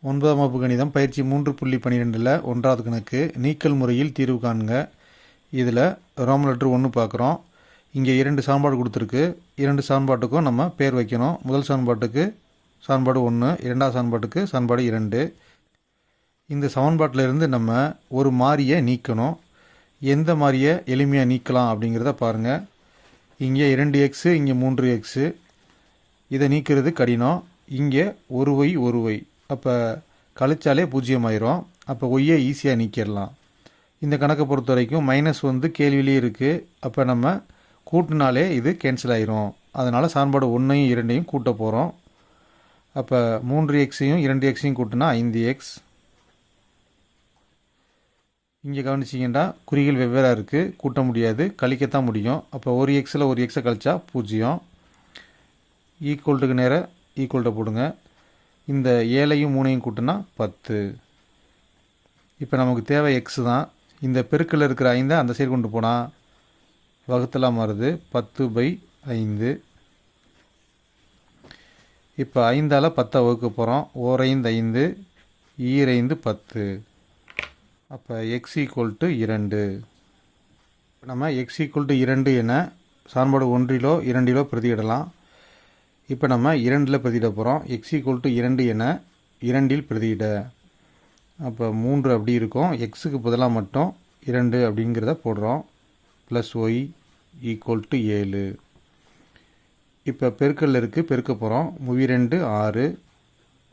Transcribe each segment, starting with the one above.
9ஆம் வகுப்பு கணிதம் பயிற்சி 3.12 ஒன்றாவது கணக்கு நீக்கல் முறையில் தீர்வு காண்க. இதில் ரோமன் லெட்டர் 1 பார்க்குறோம். இங்கே 2 சமன்பாடு கொடுத்துருக்கு. 2 சமன்பாட்டுக்கும் நம்ம பேர் வைக்கணும். முதல் சமன்பாட்டுக்கு சமன்பாடு 1, இரண்டாவது சமன்பாட்டுக்கு சமன்பாடு 2. இந்த சமன்பாட்டிலிருந்து நம்ம ஒரு மாறியை நீக்கணும். எந்த மாறியை எளிமையாக நீக்கலாம் அப்படிங்கிறத பாருங்கள். இங்கே 2x, இங்கே 3x. இதை நீக்கிறது கடினம். இங்கே 1y 1y, அப்போ கழிச்சாலே 0 ஆயிரும். அப்போ ஒய்யை ஈஸியாக நீக்கிடலாம். இந்த கணக்கை பொறுத்த வரைக்கும் மைனஸ் கேள்வியிலே இருக்குது. அப்போ நம்ம கூட்டினாலே இது கேன்சல் ஆயிரும். அதனால் சமன்பாடு 1ஐயும் 2ஐயும் கூட்ட போகிறோம். அப்போ 3xையும் 2xையும் கூட்டினா 5x. இங்கே கவனிச்சிங்கன்னா குறிகள் வெவ்வேறாக இருக்குது, கூட்ட முடியாது, கழிக்கத்தான் முடியும். அப்போ ஒரு எக்ஸில் ஒரு எக்ஸை கழிச்சா 0. ஈக்குவல்ட்டுக்கு நேராக ஈக்குவல்ட்டை போடுங்க. இந்த 7ஐயும் 3ஐயும் கூட்டினா 10. இப்போ நமக்கு தேவை எக்ஸ் தான். இந்த பெருக்கில் இருக்கிற 5 அந்த சைடு கொண்டு போனால் வகுத்தலாம் மாறுது, 10/5. இப்போ 5ஆல் 10 வகுக்க போகிறோம். ஓர் 5 5, ஈர் 5 10. அப்போ எக்ஸ் ஈக்குவல் டு 2. நம்ம எக்ஸ் ஈக்குவல் டு 2 என சமன்பாடு 1இலோ 2இலோ பிரதியிடலாம். இப்போ நம்ம 2இல் பிரதியிட போகிறோம். எக்ஸ் ஈக்குவல் டு 2 என 2இல் பிரதியிட. அப்போ 3 அப்படி இருக்கும். எக்ஸுக்கு பதிலாக மட்டும் 2 அப்படிங்கிறத போடுறோம். Plus y equal to 7. இப்போ பெருக்கல் இருக்குது, பெருக்க போகிறோம். 2 6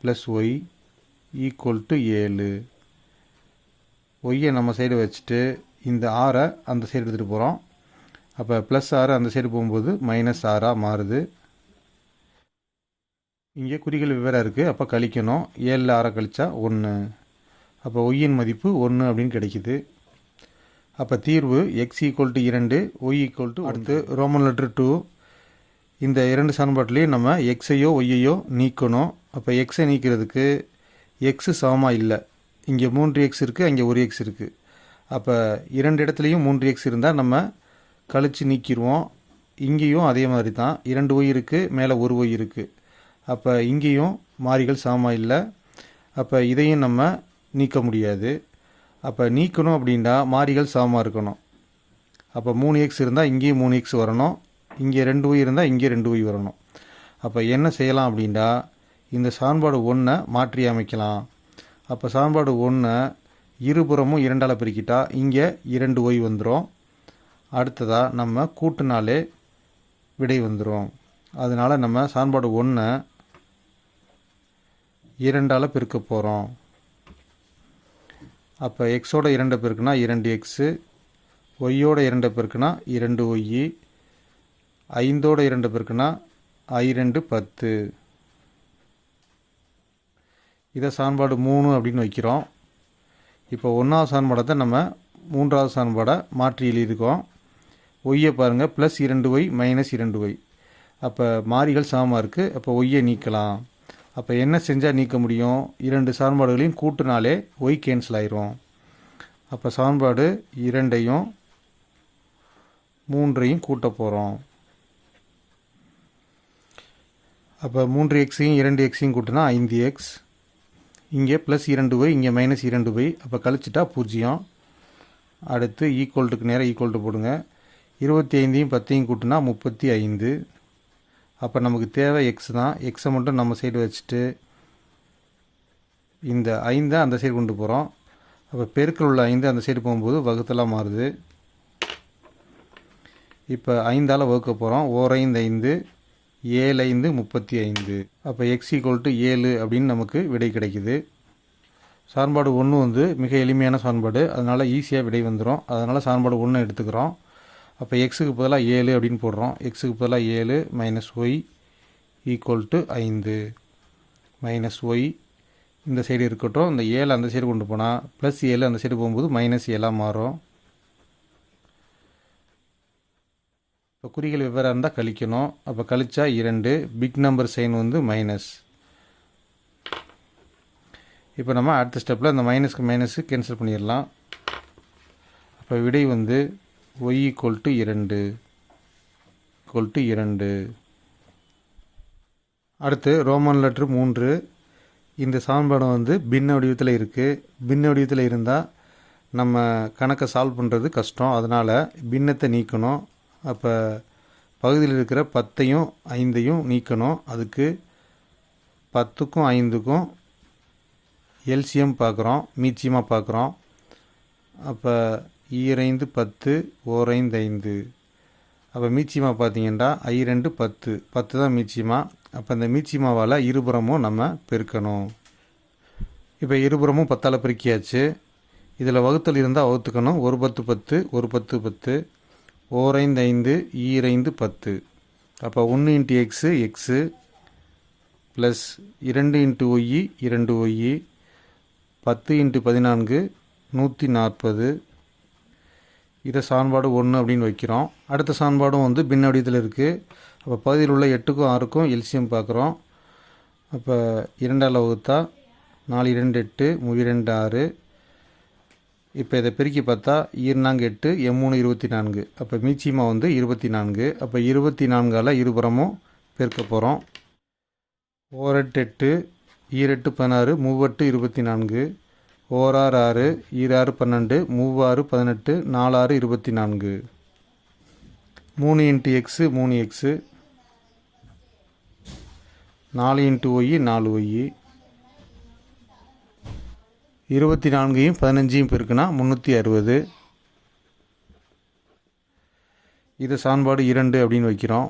ப்ளஸ் ஒய் ஈக்குவல் டு 7. ஒய்யை நம்ம சைடு வச்சுட்டு இந்த 6ஐ அந்த சைடு எடுத்துகிட்டு போகிறோம். அப்போ ப்ளஸ் 6 அந்த சைடு போகும்போது மைனஸ் 6ஆக மாறுது. இங்கே குறிகள் வெவ்வேறாக இருக்குது. அப்போ கழிக்கணும். 7ல் 6 கழிச்சா 1. அப்போ ஒய்யின் மதிப்பு 1 அப்படின்னு கிடைக்குது. அப்போ தீர்வு x equal to 2, y equal to. அடுத்து ரோமன் லெட்டர் 2. இந்த 2 சமன்பாட்டிலையும் நம்ம எக்ஸையோ ஒய்யையோ நீக்கணும். அப்போ எக்ஸை நீக்கிறதுக்கு எக்ஸு சமமாக இல்லை. இங்கே 3x இருக்குது, அங்கே 1x இருக்குது. அப்போ 2 இடத்துலையும் 3x இருந்தால் நம்ம கழித்து நீக்கிடுவோம். இங்கேயும் அதே மாதிரி தான். 2y இருக்குது, மேலே 1y இருக்குது. அப்போ இங்கேயும் மாறிகள் சமமாக இல்லை. அப்போ இதையும் நம்ம நீக்க முடியாது. அப்போ நீக்கணும் அப்படின்னா மாறிகள் சமமாக இருக்கணும். அப்போ 3x இருந்தால் இங்கேயும் 3x வரணும். இங்கே 2y இருந்தால் இங்கே 2y வரணும். அப்போ என்ன செய்யலாம் அப்படின்னா இந்த சமன்பாடு 1ஐ மாற்றி அமைக்கலாம். அப்போ சமன்பாடு 1ஐ இருபுறமும் 2ஆல் பெருக்கிட்டா இங்கே 2y வந்துடும். அடுத்ததாக நம்ம கூட்டினாலே விடை வந்துடும். அதனால் நம்ம சமன்பாடு 1ஐ 2ஆல் பெருக்க போகிறோம். அப்போ எக்ஸோட 2 பெருக்குனா 2x, ஒய்யோட 2 பெருக்குனா 2y, 5ஓட 2 பெருக்குனா i2 10. இதை சமன்பாடு 3 அப்படின்னு வைக்கிறோம். இப்போ 1ஆவது சமன்பாடத்தை நம்ம 3ஆவது சமன்பாடை மாற்றி எழுதியிருக்கோம். ஒய்யை பாருங்கள், ப்ளஸ் 2y மைனஸ் 2y. அப்போ மாறிகள் சமமாக இருக்குது. அப்போ ஒய்யை நீக்கலாம். அப்போ என்ன செஞ்சால் நீக்க முடியும்? 2 சமன்பாடுகளையும் கூட்டினாலே ஒய் கேன்சல் ஆயிரும். அப்போ சமன்பாடு 2ஐயும் 3ஐயும் கூட்ட போகிறோம். அப்போ 3xையும் 2xையும் கூட்டினா 5x. இங்கே ப்ளஸ் 2y, இங்கே மைனஸ் 2y. அப்போ கழிச்சிட்டா 0. அடுத்து ஈக்குவல்ட்டுக்கு நேராக ஈக்குவல்ட்டு போடுங்க. 25ஐயும் 10ஐயும் கூட்டினா 35. அப்போ நமக்கு தேவை எக்ஸ் தான். எக்ஸை மட்டும் நம்ம சைடு வச்சுட்டு இந்த 5ஐ அந்த சைடு கொண்டு போகிறோம். அப்போ பெருக்கில் உள்ள 5 அந்த சைடு போகும்போது வகுத்தலாம் மாறுது. இப்போ 5ஆல் வகுக்க போகிறோம். ஓர் 5 5, 7 5 35. அப்போ எக்ஸ் ஈக்குவல் டு 7 அப்படின்னு நமக்கு விடை கிடைக்குது. சமன்பாடு 1 மிக எளிமையான சமன்பாடு, அதனால் ஈஸியாக விடை வந்துடும். அதனால் சமன்பாடு 1 எடுத்துக்கிறோம். அப்போ எக்ஸுக்கு பதிலாக 7 அப்படின்னு போடுறோம். எக்ஸுக்கு பதிலாக 7 minus y equal to 5. Minus y இந்த சைடு இருக்கட்டும். இந்த 7 அந்த சைடு கொண்டு போனால் ப்ளஸ் 7 அந்த சைடு போகும்போது மைனஸ் 7ஆக மாறும். இப்போ குறிகள் வெவ்வேறாக இருந்தால் கழிக்கணும். அப்போ கழிச்சா 2, பிக் நம்பர் சைன் மைனஸ். இப்போ நம்ம அடுத்த ஸ்டெப்பில் இந்த மைனஸ்க்கு மைனஸு கேன்சல் பண்ணிடலாம். அப்போ விடை y ஈக்குவல் டு 2. அடுத்து ரோமன் லெட்டர் 3. இந்த சமன்பாடு வந்து பின்ன வடிவத்தில் இருக்குது. பின்ன வடிவத்தில் இருந்தால் நம்ம கணக்கை சால்வ் பண்ணுறது கஷ்டம். அதனால் பின்னத்தை நீக்கணும். அப்போ பகுதியில் இருக்கிற 10ஐயும் 5ஐயும் நீக்கணும். அதுக்கு 10க்கும் 5க்கும் எல்சிஎம் பார்க்குறோம், மீச்சியமாக பார்க்குறோம். அப்போ 2 10 ஓர் 5 5. அப்போ மீச்சியமாக பார்த்தீங்கன்னா 2 10 10 தான் மீச்சியமாக. அப்போ இந்த மீச்சியமாவால் இருபுறமும் நம்ம பெருக்கணும். இப்போ இருபுறமும் 10ஆல் பெருக்கியாச்சு. இதில் வகுத்தல் இருந்தால் வகுத்துக்கணும். ஒரு 10 10 ஒரு 10 10 ஓர் 5 5 2 10. அப்போ 1 × x x plus 2 × y 2 y 10 × 14 140. இதை சமன்பாடு 1 அப்படின்னு வைக்கிறோம். அடுத்த சமன்பாடும் வந்து பின்ன வடிவத்தில் இருக்குது. அப்போ பகுதியில் உள்ள 8க்கும் 6க்கும் எல்சிஎம் பார்க்குறோம். அப்போ 2ஆல் வகுத்தா 4 2 8 3 2 6. இப்போ இதை பெருக்கி பார்த்தா 2 8 3 24. அப்போ மீச்சியமாக வந்து 24. அப்போ 24ஆல் இருபுறமும் பெருக்க போகிறோம். ஓர் 8 8 8 16 3 24 ஓர் 6 6 6 12 3 18 4 24. 3 × எக்ஸு 3 எக்ஸு 4 × ஒய் 4 ஒய் 24ஐயும் 15ஐயும் பெருக்குனா 360. இது சமன்பாடு 2 அப்படின்னு வைக்கிறோம்.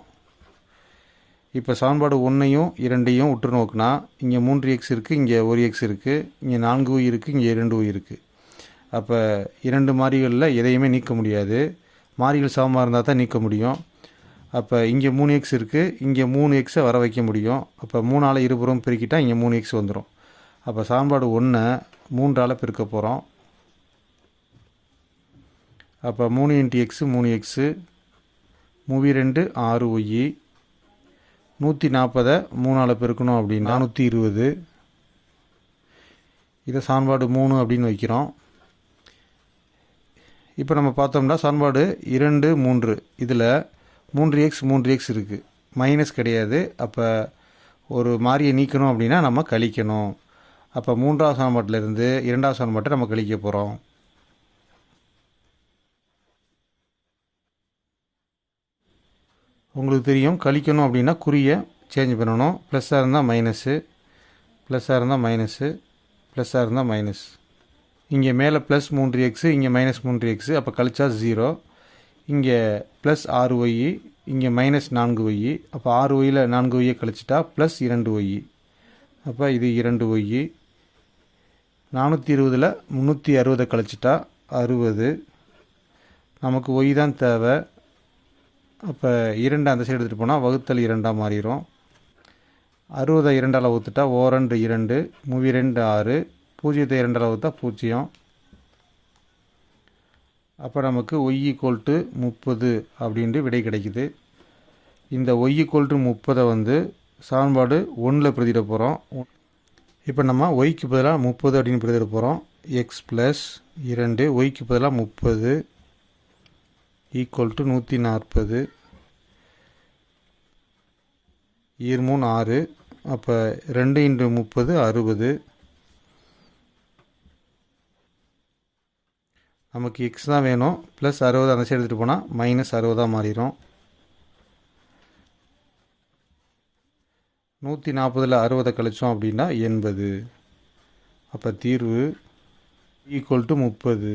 இப்போ சமன்பாடு 1ஐயும் 2ஐயும் உற்று நோக்குனா இங்கே 3x இருக்குது, இங்கே 1x இருக்குது, இங்கே 4y இருக்குது, இங்கே 2y இருக்குது. அப்போ 2 மாறிகளில் எதையுமே நீக்க முடியாது. மாறிகள் சமமாக இருந்தால் தான் நீக்க முடியும். அப்போ இங்கே 3x இருக்குது, இங்கே 3xை வர வைக்க முடியும். அப்போ 3ஆல் இருபுறம் பெருக்கிட்டால் இங்கே 3x வந்துடும். அப்போ சமன்பாடு 1ஐ 3ஆல் பெருக்க போகிறோம். அப்போ 3 × எக்ஸு 3x 3 2 6y 140 3ஆல் பெருக்கணும் அப்படின்னா 420. இதை சமன்பாடு 3 அப்படின்னு வைக்கிறோம். இப்போ நம்ம பார்த்தோம்னா சமன்பாடு 2 3 இதில் 3x 3x இருக்குது, மைனஸ் கிடையாது. அப்போ ஒரு மாறியை நீக்கணும் அப்படின்னா நம்ம கழிக்கணும். அப்போ 3ஆவது சமன்பாட்டிலிருந்து 2ஆவது சமன்பாட்டை நம்ம கழிக்க போகிறோம். உங்களுக்கு தெரியும், கழிக்கணும் அப்படின்னா குறியை சேஞ்ச் பண்ணணும். ப்ளஸ்ஸாக இருந்தால் மைனஸு, ப்ளஸ்ஸாக இருந்தால் மைனஸு, ப்ளஸ்ஸாக இருந்தால் மைனஸ். இங்கே மேலே ப்ளஸ் 3x, இங்கே மைனஸ் 3x. அப்போ கழிச்சா 0. இங்கே ப்ளஸ் 6y, இங்கே மைனஸ் 4y. அப்போ 6yயில் 4y கழிச்சிட்டா ப்ளஸ் 2y. அப்போ இது 2y. 420ல் 360 கழிச்சிட்டா 60. நமக்கு y தான் தேவை. அப்போ 2 அந்த சைடு எடுத்துகிட்டு போனால் வகுத்தல் 2ஆக மாறிடும். 60 2ஆல் வகுத்துட்டா ஓர் 2 2 3 2 6 0 2ஆல் வகுத்தா 0. அப்போ நமக்கு y = 30 அப்படின்ட்டு விடை கிடைக்குது. இந்த y = 30 வந்து சமன்பாடு 1ல் பிரதியிட போகிறோம். இப்போ நம்ம yக்கு பதிலாக 30 அப்படின்னு பிரதியிட போகிறோம். x + 2 yக்கு பதிலாக 30 = 140. 2 3 6. அப்போ 2 × 30 60. நமக்கு x தான் வேணும். ப்ளஸ் 60 அந்த சைடு எடுத்துகிட்டு போனால் மைனஸ் 60 மாறிடும். 140ல் 60 கழிச்சோம் அப்படின்னா 80. அப்போ தீர்வு = 30.